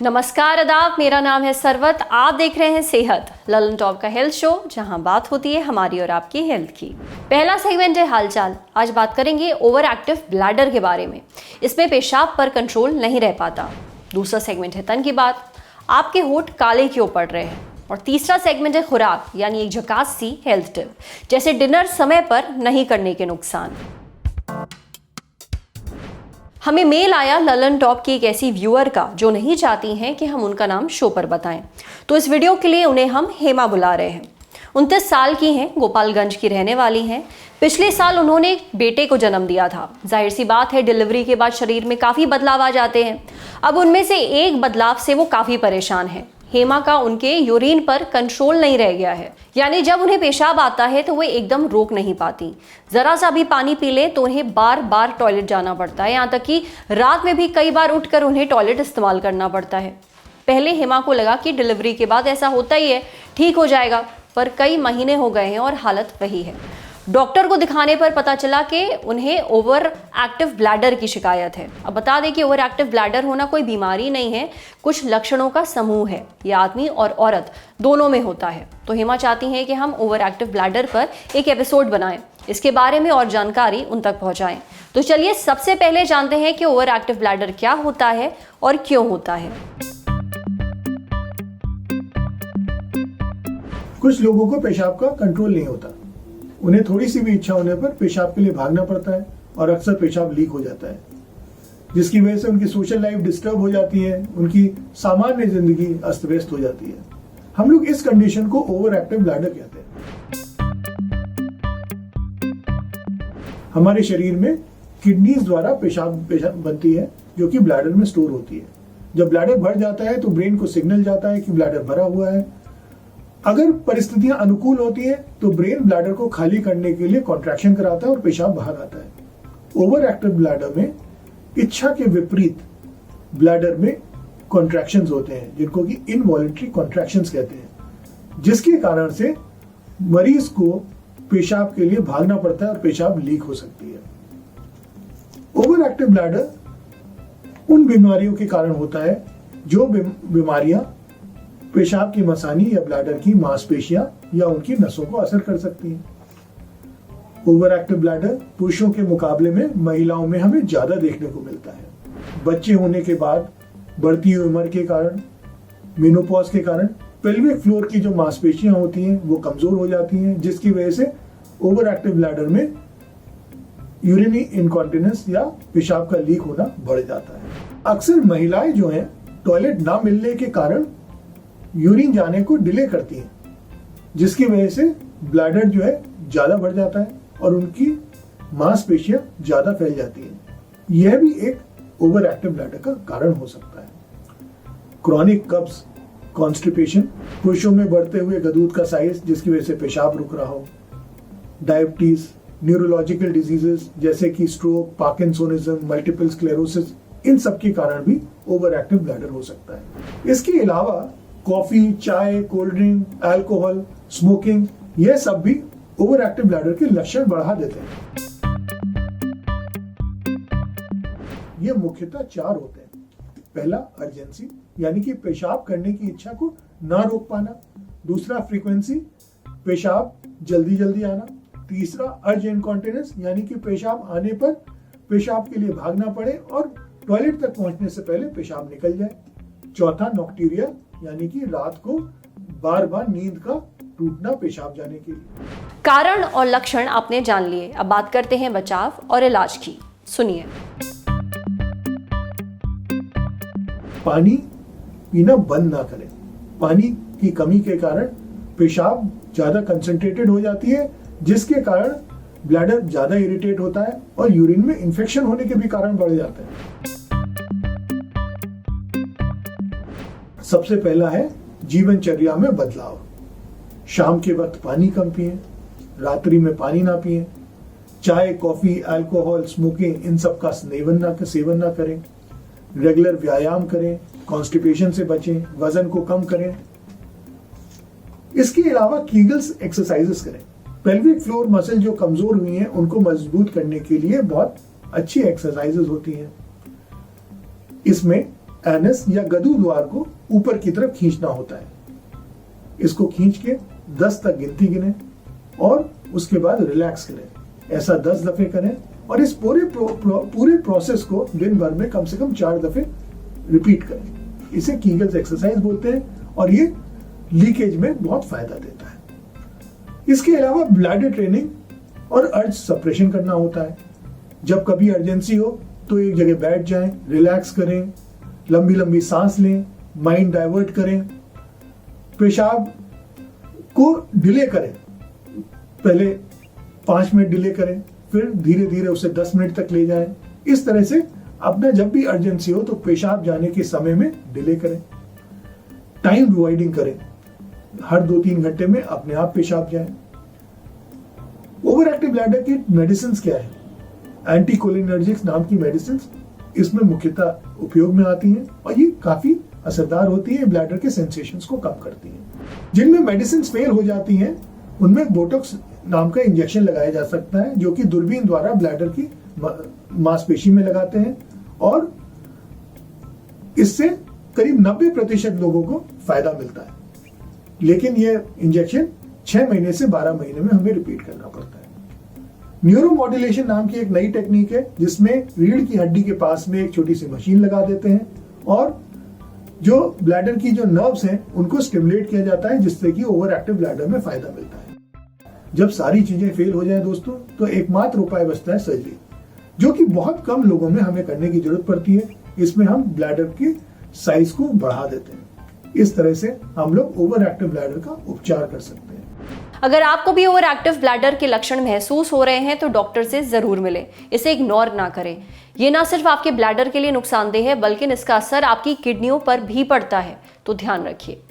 नमस्कार आदाब, मेरा नाम है सरवत। आप देख रहे हैं सेहत ललन टॉप का हेल्थ शो, जहां बात होती है हमारी और आपकी हेल्थ की। पहला सेगमेंट है हालचाल। आज बात करेंगे ओवर एक्टिव ब्लैडर के बारे में। इसमें पेशाब पर कंट्रोल नहीं रह पाता। दूसरा सेगमेंट है तन की बात, आपके होंठ काले क्यों पड़ रहे हैं। और तीसरा सेगमेंट है खुराक, यानी एक झकास सी हेल्थ टिप, जैसे डिनर समय पर नहीं करने के नुकसान। हमें मेल आया ललन टॉप की एक ऐसी व्यूअर का जो नहीं चाहती हैं कि हम उनका नाम शो पर बताएं, तो इस वीडियो के लिए उन्हें हम हेमा बुला रहे हैं। 29 साल की हैं, गोपालगंज की रहने वाली हैं। पिछले साल उन्होंने एक बेटे को जन्म दिया था। जाहिर सी बात है, डिलीवरी के बाद शरीर में काफ़ी बदलाव आ जाते हैं। अब उनमें से एक बदलाव से वो काफ़ी परेशान है। हेमा का उनके यूरिन पर कंट्रोल नहीं रह गया है, यानी जब उन्हें पेशाब आता है तो वो एकदम रोक नहीं पाती। जरा सा भी पानी पी ले तो उन्हें बार बार टॉयलेट जाना पड़ता है, यहाँ तक कि रात में भी कई बार उठकर उन्हें टॉयलेट इस्तेमाल करना पड़ता है। पहले हेमा को लगा कि डिलीवरी के बाद ऐसा होता ही है, ठीक हो जाएगा, पर कई महीने हो गए हैं और हालत वही है। डॉक्टर को दिखाने पर पता चला कि उन्हें ओवर एक्टिव ब्लैडर की शिकायत है। अब बता दें कि ओवर एक्टिव ब्लैडर होना कोई बीमारी नहीं है, कुछ लक्षणों का समूह है। ये आदमी और औरत दोनों में होता है। तो हेमा चाहती हैं कि हम ओवर एक्टिव ब्लैडर पर एक एपिसोड बनाएं, इसके बारे में और जानकारी उन तक पहुंचाएं। तो चलिए सबसे पहले जानते हैं कि ओवर एक्टिव ब्लैडर क्या होता है और क्यों होता है। कुछ लोगों को पेशाब का कंट्रोल नहीं होता। उन्हें थोड़ी सी भी इच्छा होने पर पेशाब के लिए भागना पड़ता है और अक्सर पेशाब लीक हो जाता है, जिसकी वजह से उनकी सोशल लाइफ डिस्टर्ब हो जाती है, उनकी सामान्य जिंदगी अस्त व्यस्त हो जाती है। हम लोग इस कंडीशन को ओवर एक्टिव ब्लैडर कहते हैं। हमारे शरीर में किडनीज द्वारा पेशाब बनती है, जो कि ब्लैडर में स्टोर होती है। जब ब्लैडर भर जाता है तो ब्रेन को सिग्नल जाता है कि ब्लैडर भरा हुआ है। अगर परिस्थितियां अनुकूल होती है तो ब्रेन ब्लैडर को खाली करने के लिए कॉन्ट्रैक्शन कराता है और पेशाब बाहर आता है। ओवर एक्टिव ब्लैडर में इच्छा के विपरीत ब्लैडर में कॉन्ट्रैक्शंस होते हैं, जिनको कि इनवॉलंटरी कॉन्ट्रैक्शंस कहते हैं, जिसके कारण से मरीज को पेशाब के लिए भागना पड़ता है और पेशाब लीक हो सकती है। ओवर एक्टिव ब्लैडर उन बीमारियों के कारण होता है जो बीमारियां पेशाब की मसानी या ब्लैडर की मांसपेशियां या उनकी नसों को असर कर सकती हैं। ओवर एक्टिव ब्लैडर पुरुषों के मुकाबले में महिलाओं में हमें ज्यादा देखने को मिलता है। बच्चे होने के बाद, बढ़ती हुई उम्र के कारण, मेनोपॉज के कारण पेल्विक फ्लोर की जो मांसपेशियां होती हैं वो कमजोर हो जाती हैं, जिसकी वजह से ओवर एक्टिव ब्लैडर में यूरिनरी इनकॉन्टिनेंस या पेशाब का लीक होना बढ़ जाता है। अक्सर महिलाएं जो हैं टॉयलेट ना मिलने के कारण यूरिन जाने को डिले करती हैं, जिसकी वजह से ब्लैडर जो है ज्यादा बढ़ जाता है और उनकी मांसपेशियां ज्यादा फैल जाती हैं। यह भी एक ओवर एक्टिव ब्लैडर का कारण हो सकता है। क्रॉनिक कब्ज, कॉन्स्टिपेशन, पुरुषों में बढ़ते हुए गदूद का साइज जिसकी वजह से पेशाब रुक रहा हो, डायबिटीज, न्यूरोलॉजिकल डिजीजेस जैसे कि स्ट्रोक, पार्किंसोनिज्म, मल्टीपल स्क्लेरोसिस, इन सब के कारण भी ओवर एक्टिव ब्लैडर हो सकता है। इसके अलावा कॉफी, चाय, कोल्ड ड्रिंक, अल्कोहल, स्मोकिंग, यह सब भी ओवर एक्टिव ब्लैडर के लक्षण बढ़ा देते हैं। ये मुख्यतः 4 होते हैं। पहला, अर्जेंसी, यानी कि पेशाब करने की इच्छा को ना रोक पाना। दूसरा, फ्रीक्वेंसी, पेशाब जल्दी जल्दी आना। तीसरा, अर्ज इनकॉन्टिनेंस, यानी कि पेशाब आने पर पेशाब के लिए भागना पड़े और टॉयलेट तक पहुंचने से पहले पेशाब निकल जाए। चौथा, नॉक्टूरिया, यानी कि रात को बार बार नींद का टूटना पेशाब जाने के लिए। कारण और लक्षण आपने जान लिए। अब बात करते हैं बचाव और इलाज की। सुनिए। पानी पीना बंद ना करें। पानी की कमी के कारण पेशाब ज्यादा कंसंट्रेटेड हो जाती है, जिसके कारण ब्लैडर ज्यादा इरिटेट होता है और यूरिन में इंफेक्शन होने के भी कारण बढ़ जाते हैं। सबसे पहला है जीवनचर्या में बदलाव। शाम के वक्त पानी कम पिएं, रात्रि में पानी ना पिएं, चाय, कॉफी, अल्कोहल, स्मोकिंग, इन सब का सेवन ना करें। रेगुलर व्यायाम करें, कॉन्स्टिपेशन से बचें, वजन को कम करें। इसके अलावा कीगल्स एक्सरसाइजेस करें। पेल्विक फ्लोर मसल जो कमजोर हुई हैं उनको मजबूत करने के लिए बहुत अच्छी एक्सरसाइजेस होती हैं। इसमें एनस या गदू द्वार को ऊपर की तरफ खींचना होता है। इसको खींच के 10 तक गिनती गिने और उसके बाद रिलैक्स करें। ऐसा 10 दफे करें और इस पूरे प्रोसेस को दिन भर में कम से कम 4 दफे रिपीट करें। इसे कीगल्स एक्सरसाइज बोलते हैं और ये लीकेज में बहुत फायदा देता है। इसके अलावा ब्लैडर ट्रेनिंग और अर्ज सप्रेशन करना होता है। जब कभी अर्जेंसी हो तो एक जगह बैठ जाएं, रिलैक्स करें, लंबी लंबी सांस लें, माइंड डाइवर्ट करें, पेशाब को डिले करें। पहले 5 मिनट डिले करें, फिर धीरे धीरे उसे 10 मिनट तक ले जाएं। इस तरह से अपना जब भी अर्जेंसी हो तो पेशाब जाने के समय में डिले करें। टाइम डिवाइडिंग करें, हर 2-3 घंटे में अपने आप पेशाब जाए। ओवर एक्टिव ब्लैडर की मेडिसिन क्या है? एंटीकोलिनर्जिक्स नाम की मेडिसिन इसमें मुख्यतः उपयोग में आती हैं और ये काफी असरदार होती है, ब्लैडर के सेंसेशंस को कम करती हैं। जिनमें मेडिसिन फेल हो जाती हैं उनमें बोटॉक्स नाम का इंजेक्शन लगाया जा सकता है, जो कि दूरबीन द्वारा ब्लैडर की मांसपेशी में लगाते हैं और इससे करीब 90% लोगों को फायदा मिलता है। लेकिन यह इंजेक्शन 6 महीने से 12 महीने में हमें रिपीट करना पड़ता है। न्यूरोमॉड्यूलेशन नाम की एक नई टेक्निक है जिसमें रीढ़ की हड्डी के पास में एक छोटी सी मशीन लगा देते हैं और जो ब्लैडर की जो नर्व्स हैं उनको स्टिमुलेट किया जाता है, जिससे कि ओवर एक्टिव ब्लैडर में फायदा मिलता है। जब सारी चीजें फेल हो जाए दोस्तों तो एकमात्र उपाय बचता है सर्जरी, जो कि बहुत कम लोगों में हमें करने की जरूरत पड़ती है। इसमें हम ब्लैडर के साइज को बढ़ा देते हैं। इस तरह से हम लोग ओवर एक्टिव ब्लैडर का उपचार कर सकते हैं। अगर आपको भी ओवर एक्टिव ब्लैडर के लक्षण महसूस हो रहे हैं तो डॉक्टर से जरूर मिलें। इसे इग्नोर ना करें। ये ना सिर्फ आपके ब्लैडर के लिए नुकसानदेह है बल्कि इसका असर आपकी किडनियों पर भी पड़ता है, तो ध्यान रखिए।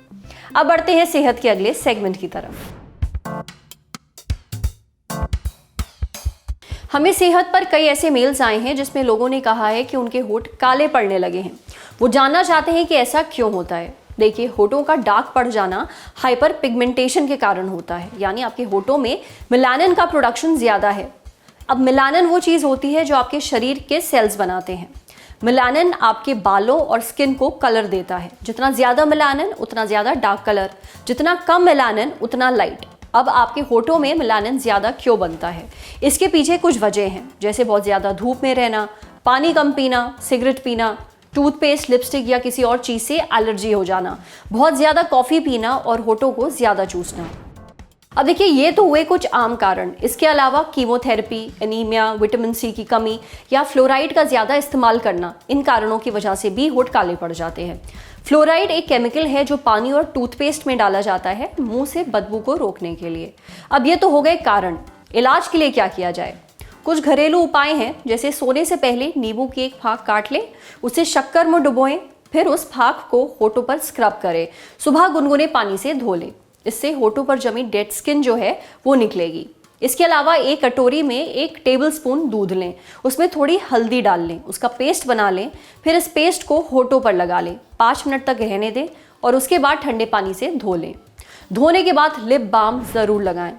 अब बढ़ते हैं सेहत के अगले सेगमेंट की तरफ। हमें सेहत पर कई ऐसे मेल्स आए हैं जिसमें लोगों ने कहा है कि उनके होंठ काले पड़ने लगे हैं। वो जानना चाहते हैं कि ऐसा क्यों होता है। देखिए, होठों का डार्क पड़ जाना हाइपर पिगमेंटेशन के कारण होता है, यानी आपके होठों में मेलानिन का प्रोडक्शन ज्यादा है। अब मेलानिन वो चीज होती है जो आपके शरीर के सेल्स बनाते हैं। मेलानिन आपके बालों और स्किन को कलर देता है। जितना ज्यादा मेलानिन उतना ज्यादा डार्क कलर, जितना कम मेलानिन उतना लाइट। अब आपके होठों में मेलानिन ज्यादा क्यों बनता है? इसके पीछे कुछ वजह हैं, जैसे बहुत ज्यादा धूप में रहना, पानी कम पीना, सिगरेट पीना, टूथपेस्ट, लिपस्टिक या किसी और चीज से एलर्जी हो जाना, बहुत ज्यादा कॉफी पीना और होठों को ज्यादा चूसना। अब देखिए, ये तो हुए कुछ आम कारण। इसके अलावा कीमोथेरेपी, एनीमिया, विटामिन सी की कमी या फ्लोराइड का ज्यादा इस्तेमाल करना, इन कारणों की वजह से भी होठ काले पड़ जाते हैं। फ्लोराइड एक केमिकल है जो पानी और टूथपेस्ट में डाला जाता है मुंह से बदबू को रोकने के लिए। अब ये तो हो गए कारण। इलाज के लिए क्या किया जाए? कुछ घरेलू उपाय हैं, जैसे सोने से पहले नींबू की एक फाक काट लें, उसे शक्कर में डुबोएं, फिर उस फाक को होठों पर स्क्रब करें। सुबह गुनगुने पानी से धो लें। इससे होठों पर जमी डेड स्किन जो है वो निकलेगी। इसके अलावा एक कटोरी में 1 टेबलस्पून दूध लें, उसमें थोड़ी हल्दी डाल लें, उसका पेस्ट बना लें, फिर इस पेस्ट को होठों पर लगा लें, 5 मिनट तक रहने दें और उसके बाद ठंडे पानी से धो लें। धोने के बाद लिप बाम जरूर लगाएं।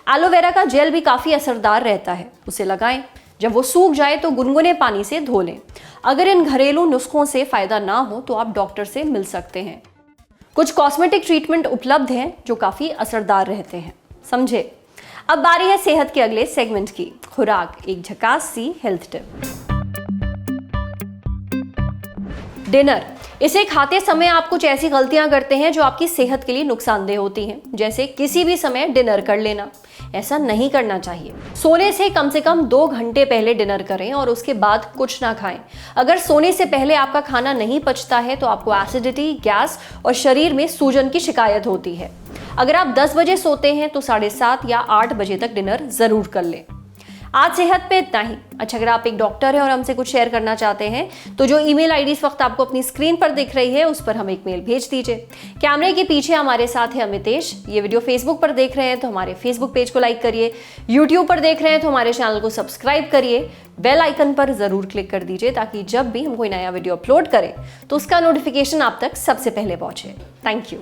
एलोवेरा का जेल भी काफ़ी असरदार रहता है, उसे लगाएं। जब वो सूख जाए तो गुनगुने पानी से धो लें। अगर इन घरेलू नुस्खों से फायदा ना हो तो आप डॉक्टर से मिल सकते हैं। कुछ कॉस्मेटिक ट्रीटमेंट उपलब्ध हैं जो काफ़ी असरदार रहते हैं, समझे। अब बारी है सेहत के अगले सेगमेंट की, खुराक, एक झकास सी हेल्थ टिप। डिनर। इसे खाते समय आप कुछ ऐसी गलतियां करते हैं जो आपकी सेहत के लिए नुकसानदेह होती हैं, जैसे किसी भी समय डिनर कर लेना। ऐसा नहीं करना चाहिए। सोने से कम 2 घंटे पहले डिनर करें और उसके बाद कुछ ना खाएं। अगर सोने से पहले आपका खाना नहीं पचता है तो आपको एसिडिटी, गैस और शरीर में सूजन की शिकायत होती है। अगर आप 10 बजे सोते हैं तो 7:30 या 8 बजे तक डिनर जरूर कर लें। आज सेहत पे इतना ही। अच्छा, अगर आप एक डॉक्टर हैं और हमसे कुछ शेयर करना चाहते हैं तो जो ईमेल आईडी इस वक्त आपको अपनी स्क्रीन पर दिख रही है उस पर हम एक मेल भेज दीजिए। कैमरे के पीछे हमारे साथ है अमितेश। ये वीडियो फेसबुक पर देख रहे हैं तो हमारे फेसबुक पेज को लाइक करिए, यूट्यूब पर देख रहे हैं तो हमारे चैनल को सब्सक्राइब करिए, बेल आइकन पर जरूर क्लिक कर दीजिए ताकि जब भी हम कोई नया वीडियो अपलोड करें तो उसका नोटिफिकेशन आप तक सबसे पहले पहुंचे। Thank you.